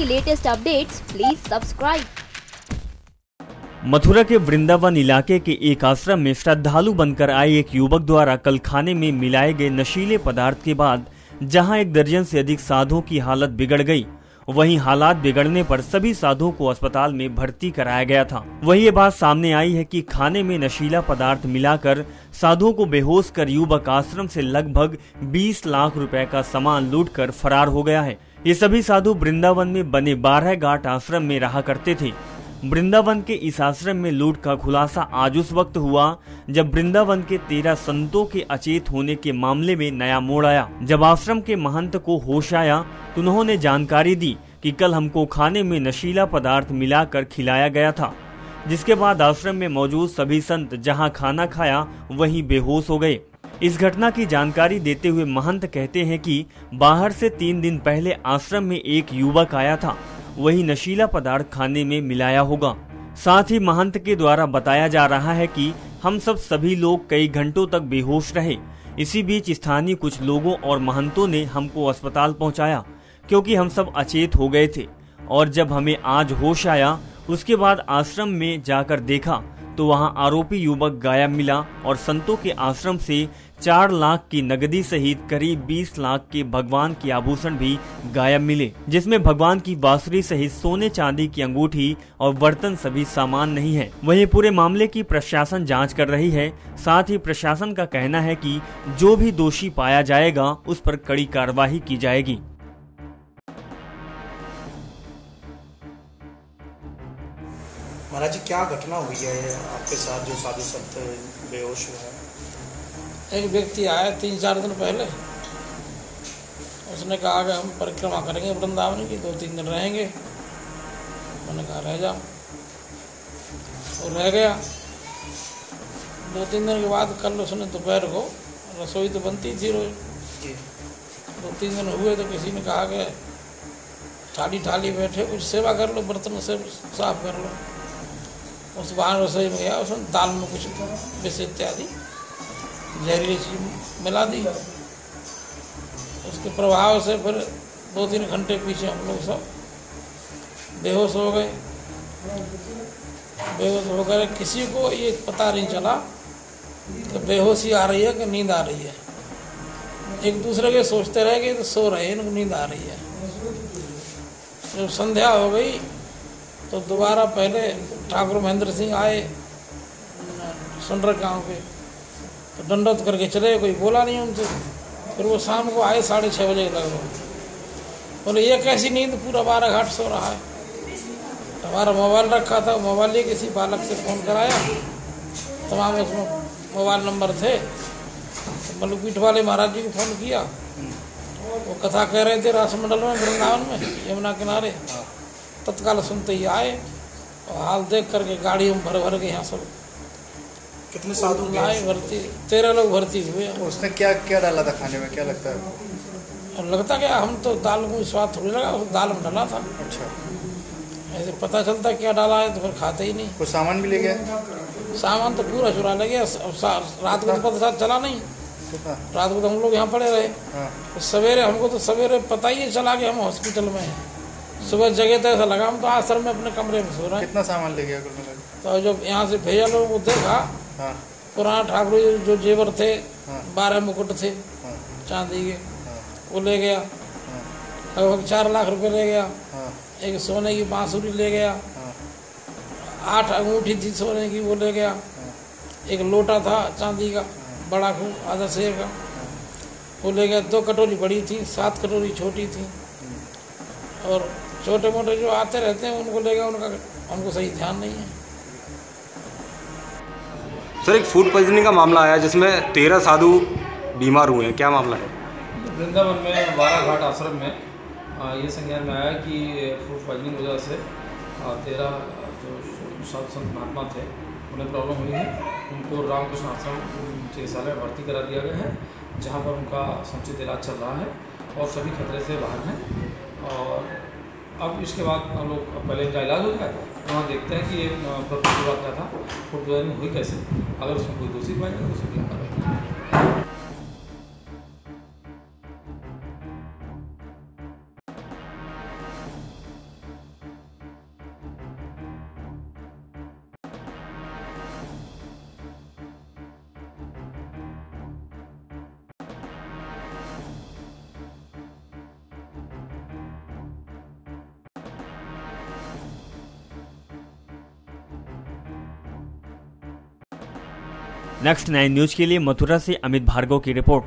the latest updates, please subscribe. Mathura के वृंदावन इलाके के एक आश्रम में श्रद्धालु बनकर आए एक युवक द्वारा कल खाने में मिलाए गए नशीले पदार्थ के बाद जहां 1 दर्जन से अधिक साधुओं की हालत बिगड़ गई, वहीं हालात बिगड़ने पर सभी साधुओं को अस्पताल में भर्ती कराया गया था। वहीं ये बात सामने आई है कि खाने में नशीला पदार्थ मिलाकर साधुओं को बेहोश कर युवक आश्रम से लगभग 20 लाख रुपए का सामान लूटकर फरार हो गया है। ये सभी साधु वृंदावन में बने 12 घाट आश्रम में रहा करते थे। वृंदावन के इस आश्रम में लूट का खुलासा आज उस वक्त हुआ जब वृंदावन के 13 संतों के अचेत होने के मामले में नया मोड़ आया। जब आश्रम के महंत को होश आया तो उन्होंने जानकारी दी कि कल हमको खाने में नशीला पदार्थ मिलाकर खिलाया गया था, जिसके बाद आश्रम में मौजूद सभी संत जहां खाना खाया वहीं बेहोश हो गए। इस घटना की जानकारी देते हुए महंत कहते हैं कि बाहर से 3 दिन पहले आश्रम में एक युवक आया था, वही नशीला पदार्थ खाने में मिलाया होगा। साथ ही महंत के द्वारा बताया जा रहा है कि हम सभी लोग कई घंटों तक बेहोश रहे। इसी बीच स्थानीय कुछ लोगों और महंतों ने हमको अस्पताल पहुंचाया क्योंकि हम सब अचेत हो गए थे, और जब हमें आज होश आया उसके बाद आश्रम में जाकर देखा तो वहां आरोपी युवक गायब मिला और संतों के आश्रम से 4 लाख की नकदी सहित करीब 20 लाख के भगवान के आभूषण भी गायब मिले, जिसमें भगवान की बांसुरी सहित सोने चांदी की अंगूठी और बर्तन सभी सामान नहीं है। वहीं पूरे मामले की प्रशासन जांच कर रही है। साथ ही प्रशासन का कहना है कि जो भी दोषी पाया जाएगा उस पर कड़ी कार्रवाई की जाएगी। महाराज जी, क्या घटना हुई है आपके साथ जो साधु संत बेहोश हुआ है? एक व्यक्ति आया 3-4 दिन पहले, उसने कहा कि हम परिक्रमा करेंगे वृंदावन की, 2-3 दिन रहेंगे। मैंने कहा रह जाओ, तो रह गया। 2-3 दिन के बाद कल उसने दोपहर को, रसोई तो बनती थी रोज, 2-3 दिन हुए तो किसी ने कहा कि थाली बैठे कुछ सेवा कर लो, बर्तन से साफ कर लो। उस बाहर रसोई में गया, उसने दाल में कुछ विष इत्यादि जहरीली चीज मिला दी। उसके प्रभाव से फिर 2-3 घंटे पीछे हम लोग सब बेहोश हो गए। बेहोश हो गए, किसी को ये पता नहीं चला कि बेहोशी आ रही है कि नींद आ रही है। एक दूसरे के सोचते रह गए तो सो रहे हैं, इनको नींद आ रही है। जब संध्या हो गई तो दोबारा पहले ठाकुर महेंद्र सिंह आए सुंडर गांव के, तो दंडवत करके चले, कोई बोला नहीं उनसे। फिर वो शाम को आए 6:30 बजे लगभग, बोले ये कैसी नींद, पूरा 12 घाट सो रहा है। हमारा मोबाइल रखा था, मोबाइल लिए किसी बालक से फ़ोन कराया, तमाम उसमें मोबाइल नंबर थे। तो मलुपीठ वाले महाराज जी को फ़ोन किया, वो कथा कह रहे थे रासमंडल में वृंदावन में यमुना किनारे। तत्काल सुनते ही आए और हाल देख करके गाड़ी में भर के यहाँ सब। कितने साधु लाए भर्ती, 13 लोग भर्ती हुए। उसने क्या क्या डाला था खाने में, क्या लगता है? और लगता क्या, हम तो दाल को स्वाद थोड़ी लगा, उस दाल में डाला था। अच्छा, ऐसे पता चलता क्या डाला है तो फिर खाते ही नहीं। कुछ सामान भी ले गया? सामान तो पूरा चुरा ले गया। रात को तो पता चला नहीं, रात को तो हम लोग यहाँ पड़े रहे। तो सवेरे हमको तो सवेरे पता ही चला कि हम हॉस्पिटल में हैं। सुबह जगह तो ऐसा लगा हम तो आश्रम में अपने कमरे में सो रहे हैं। कितना सामान ले गया? तो जब यहाँ से भेजा लोगों को देखा, पुराना ठाकुर जो जेवर थे, 12 मुकुट थे चांदी के, वो ले गया। लगभग 4 लाख रुपए ले गया। एक सोने की बांसुरी ले गया। 8 अंगूठी थी सोने की, वो ले गया। एक लोटा था चांदी का बड़ा खूब, आधा शेर का, वो ले गया। 2 कटोरी बड़ी थी, 7 कटोरी छोटी थी, और छोटे मोटे जो आते रहते हैं उनको ले गया। उनका हमको सही ध्यान नहीं है। सर, एक फूड पॉइजनिंग का मामला आया जिसमें 13 साधु बीमार हुए हैं, क्या मामला है? वृंदावन में 12 घाट आश्रम में ये संज्ञान में आया कि फूड पॉइजनिंग वजह से 13 जो साधु संत महात्मा थे उन्हें प्रॉब्लम हुई है। उनको रामकृष्ण आश्रम चिकित्सालय में भर्ती करा दिया गया है, जहाँ पर उनका समुचित इलाज चल रहा है और सभी खतरे से बाहर हैं। और अब इसके बाद हम लोग पहले इनका इलाज हो जाए, वहाँ देखते हैं कि ये प्रकृति बात क्या था, फूड पॉइजनिंग हुई कैसे। अगर उसमें कोई दोषी पाया जाए तो उसमें क्या करें। नेक्स्ट 9 न्यूज के लिए मथुरा से अमित भार्गव की रिपोर्ट।